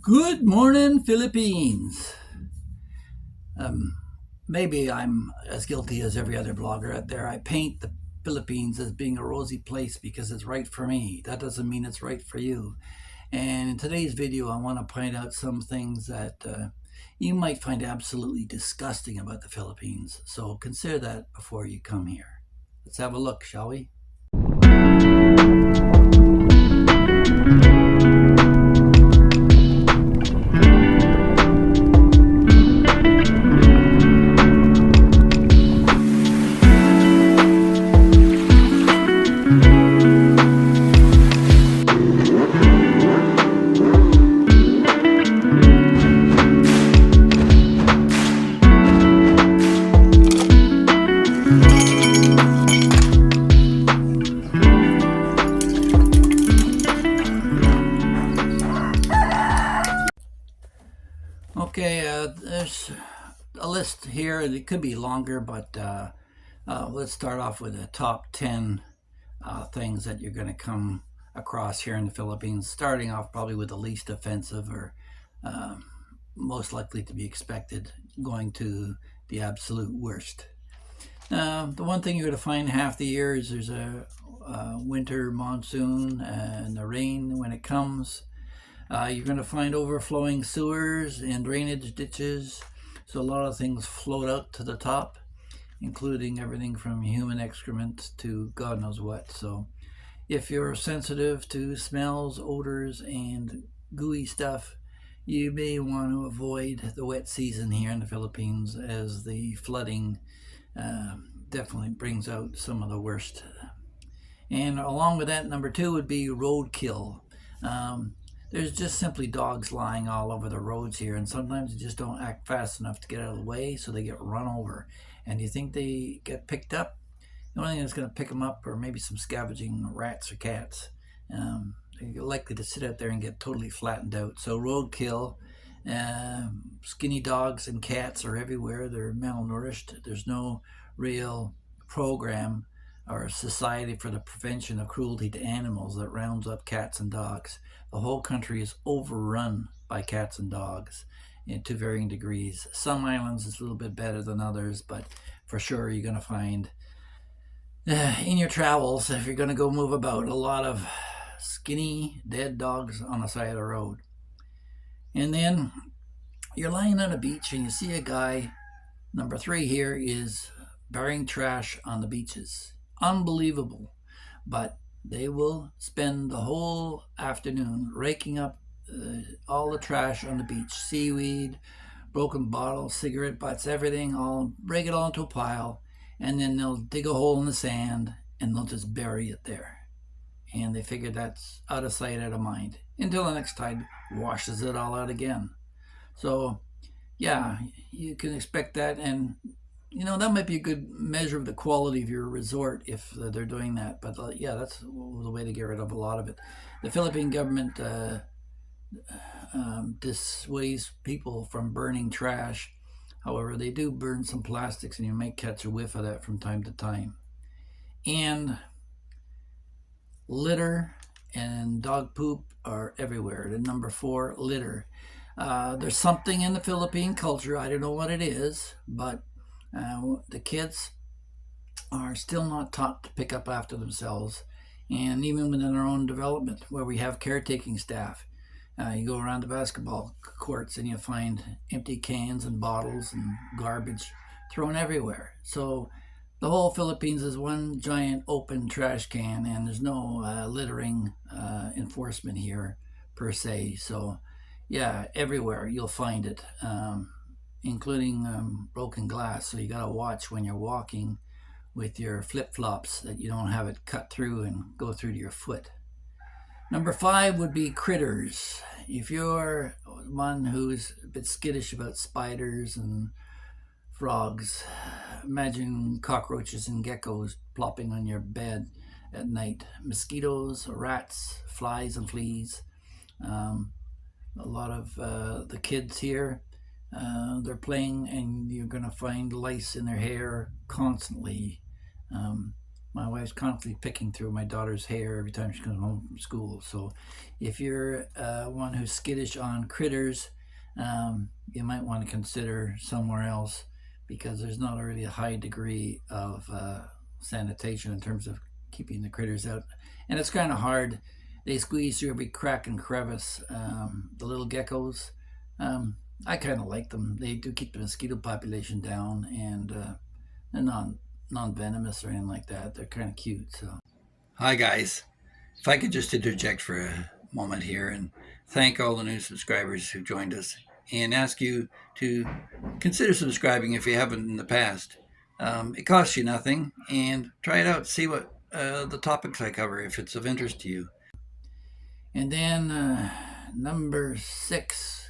Good morning, Philippines. Um, Maybe I'm as guilty as every other blogger out there. I paint the Philippines as being a rosy place because it's right for me. That doesn't mean it's right for you. And in today's video, I want to point out some things that you might find absolutely disgusting about the Philippines. So consider that before you come here. Let's have a look, shall we? Okay, there's a list here. It could be longer, but let's start off with the top 10 things that you're going to come across here in the Philippines, starting off probably with the least offensive or uh, most likely to be expected, going to the absolute worst. The one thing you're going to find half the year is there's a winter monsoon and the rain when it comes. You're going to find overflowing sewers and drainage ditches. So a lot of things float out to the top, including everything from human excrement to God knows what. So if you're sensitive to smells, odors, and gooey stuff, you may want to avoid the wet season here in the Philippines, as the flooding definitely brings out some of the worst. And along with that, number two would be roadkill. Um, there's just simply dogs lying all over the roads here, and sometimes they just don't act fast enough to get out of the way, so they get run over. And you think they get picked up? The only thing that's going to pick them up are maybe some scavenging rats or cats. They're likely to sit out there and get totally flattened out. So roadkill, skinny dogs and cats are everywhere. They're malnourished. There's no real program or society for the prevention of cruelty to animals that rounds up cats and dogs. The whole country is overrun by cats and dogs to varying degrees. Some islands it's a little bit better than others, but for sure you're going to find in your travels, if you're going to go move about, a lot of skinny dead dogs on the side of the road. And then you're lying on a beach and you see a guy. Number three here is burying trash on the beaches. Unbelievable. But they will spend the whole afternoon raking up all the trash on the beach, seaweed, broken bottles, cigarette butts, everything, all rake it all into a pile, and then they'll dig a hole in the sand and they'll just bury it there. And they figure that's out of sight, out of mind, until the next tide washes it all out again. So, yeah, you can expect that, and that might be a good measure of the quality of your resort if they're doing that. But yeah, that's the way to get rid of a lot of it. The Philippine government dissuades people from burning trash. However, they do burn some plastics, and you might catch a whiff of that from time to time. And litter and dog poop are everywhere. The number four, litter. There's something in the Philippine culture, I don't know what it is, but the kids are still not taught to pick up after themselves. And even within our own development, where we have caretaking staff, you go around the basketball courts and you find empty cans and bottles and garbage thrown everywhere. So the whole Philippines is one giant open trash can, and there's no littering enforcement here per se. So yeah, everywhere you'll find it, including broken glass. So you got to watch when you're walking with your flip-flops that you don't have it cut through and go through to your foot. Number five would be critters. If you're one who's a bit skittish about spiders and frogs, imagine cockroaches and geckos plopping on your bed at night. Mosquitoes, rats, flies, and fleas. A lot of the kids here, they're playing, and you're going to find lice in their hair constantly. My wife's constantly picking through my daughter's hair every time she comes home from school. So if you're one who's skittish on critters, you might want to consider somewhere else, because there's not really a high degree of sanitation in terms of keeping the critters out. And it's kind of hard. They squeeze through every crack and crevice. The little geckos, I kind of like them. They do keep the mosquito population down, and they're non-venomous or anything like that. They're kind of cute. So, hi guys. If I could just interject for a moment here and thank all the new subscribers who joined us, and ask you to consider subscribing if you haven't in the past. It costs you nothing, and try it out. See what the topics I cover, if it's of interest to you. And then number 6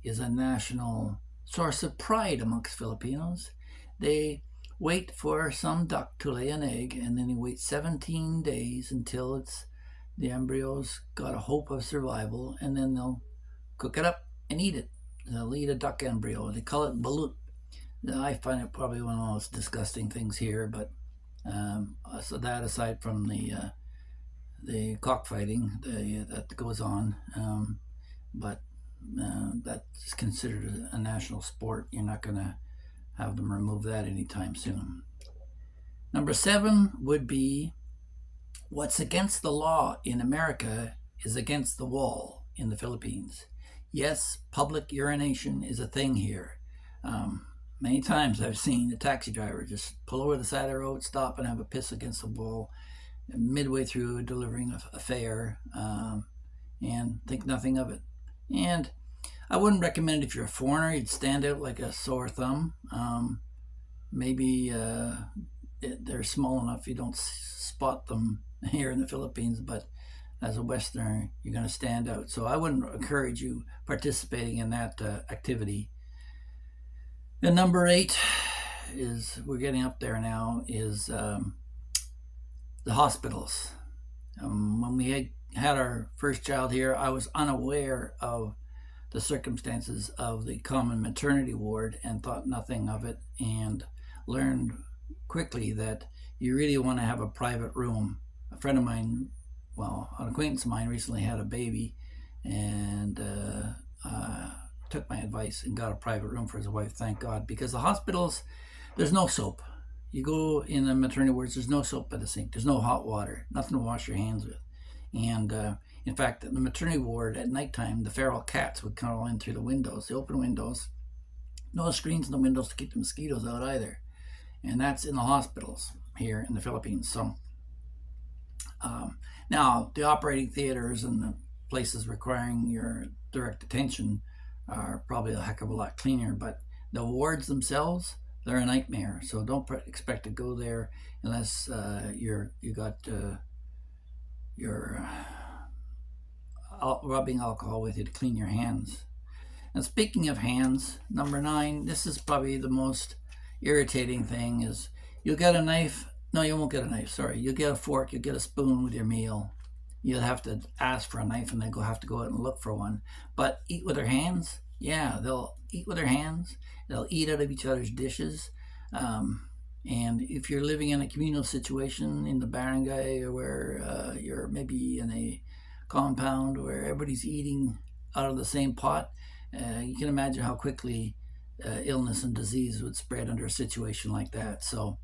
is a national source of pride amongst Filipinos. They wait for some duck to lay an egg, and then they wait 17 days until the embryo's got a hope of survival, and then they'll cook it up and eat it. They'll eat a duck embryo. They call it balut. I find it probably one of the most disgusting things here, but so that aside from the cockfighting that goes on, but that's considered a national sport. You're not going to have them remove that anytime soon. Number 7 would be, what's against the law in America is against the wall in the Philippines. Yes, public urination is a thing here. Many times I've seen a taxi driver just pull over the side of the road, stop, and have a piss against the wall midway through delivering a fare, and think nothing of it. And I wouldn't recommend it if you're a foreigner. You'd stand out like a sore thumb. Maybe they're small enough you don't spot them here in the Philippines, but as a Westerner, you're going to stand out. So I wouldn't encourage you participating in that activity. And number 8 is, we're getting up there now, is the hospitals. When we had our first child here, I was unaware of the circumstances of the common maternity ward and thought nothing of it, and learned quickly that you really want to have a private room. A friend of mine, an acquaintance of mine, recently had a baby, and took my advice and got a private room for his wife, thank God, because the hospitals, there's no soap. You go in the maternity wards, there's no soap by the sink, there's no hot water, nothing to wash your hands with. And in fact, in the maternity ward at nighttime, the feral cats would crawl in through the windows, the open windows. No screens in the windows to keep the mosquitoes out either. And that's in the hospitals here in the Philippines. So now the operating theaters and the places requiring your direct attention are probably a heck of a lot cleaner, but the wards themselves, they're a nightmare. So don't expect to go there unless you're rubbing alcohol with you to clean your hands. And speaking of hands, number 9, this is probably the most irritating thing, is you'll get a knife. No, you won't get a knife, sorry. You'll get a fork, you'll get a spoon with your meal. You'll have to ask for a knife and then have to go out and look for one. But eat with their hands? Yeah, they'll eat with their hands. They'll eat out of each other's dishes. And if you're living in a communal situation in the barangay, or where you're maybe in a compound where everybody's eating out of the same pot, you can imagine how quickly illness and disease would spread under a situation like that. So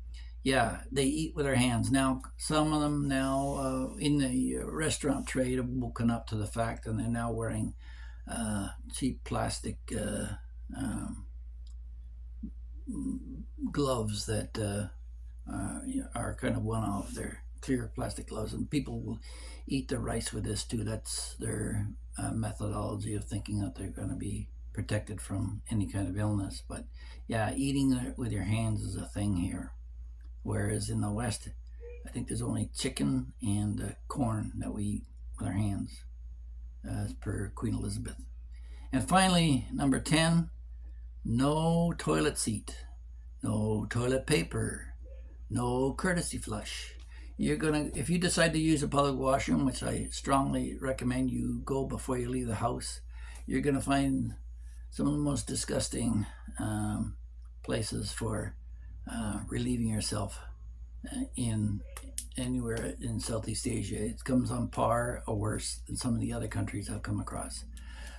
yeah, they eat with their hands. Now, some of them now in the restaurant trade have woken up to the fact, and they're now wearing cheap plastic gloves that are kind of one-off. They're clear plastic gloves, and people will eat their rice with this too. That's their methodology of thinking that they're going to be protected from any kind of illness. But yeah, eating with your hands is a thing here. Whereas in the West, I think there's only chicken and corn that we eat with our hands, as per Queen Elizabeth. And finally, number 10, no toilet seat, no toilet paper, no courtesy flush. If you decide to use a public washroom, which I strongly recommend you go before you leave the house, you're going to find some of the most disgusting places for relieving yourself in anywhere in Southeast Asia. It comes on par or worse than some of the other countries I've come across.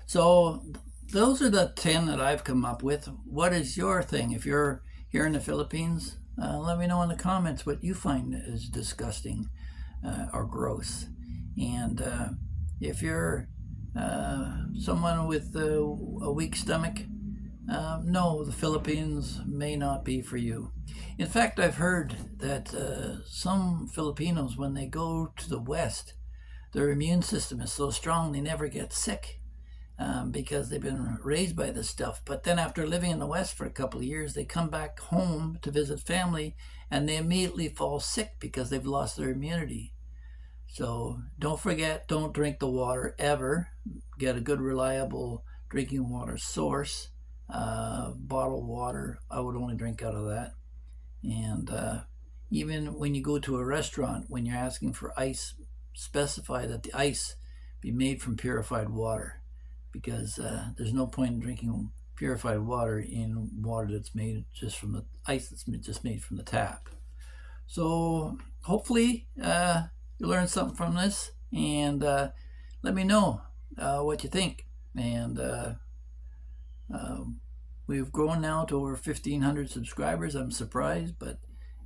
So those are the 10 that I've come up with. What is your thing? If you're here in the Philippines, let me know in the comments what you find is disgusting or gross. And if you're someone with a weak stomach, no, the Philippines may not be for you. In fact, I've heard that some Filipinos, when they go to the West, their immune system is so strong they never get sick because they've been raised by this stuff. But then after living in the West for a couple of years, they come back home to visit family and they immediately fall sick because they've lost their immunity. So don't forget, don't drink the water ever. Get a good, reliable drinking water source. Bottled water, I would only drink out of that. And even when you go to a restaurant, when you're asking for ice, specify that the ice be made from purified water, because there's no point in drinking purified water in water that's made just from the ice that's just made from the tap. So hopefully you learned something from this, and let me know what you think. And we've grown now to over 1,500 subscribers. I'm surprised, but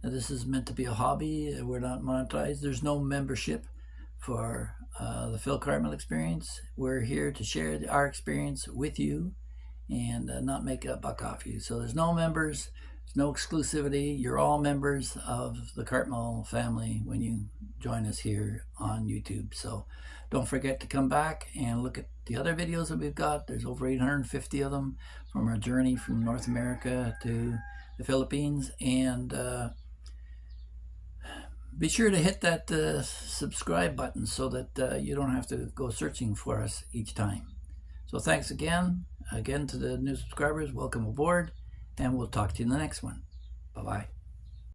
this is meant to be a hobby. We're not monetized. There's no membership for the Phil Cartmel experience. We're here to share our experience with you and not make a buck off you. So there's no members, there's no exclusivity. You're all members of the Cartmel family when you join us here on YouTube. So don't forget to come back and look at the other videos that we've got. There's over 850 of them from our journey from North America to the Philippines. And be sure to hit that subscribe button so that you don't have to go searching for us each time. So thanks again to the new subscribers. Welcome aboard, and we'll talk to you in the next one. Bye-bye.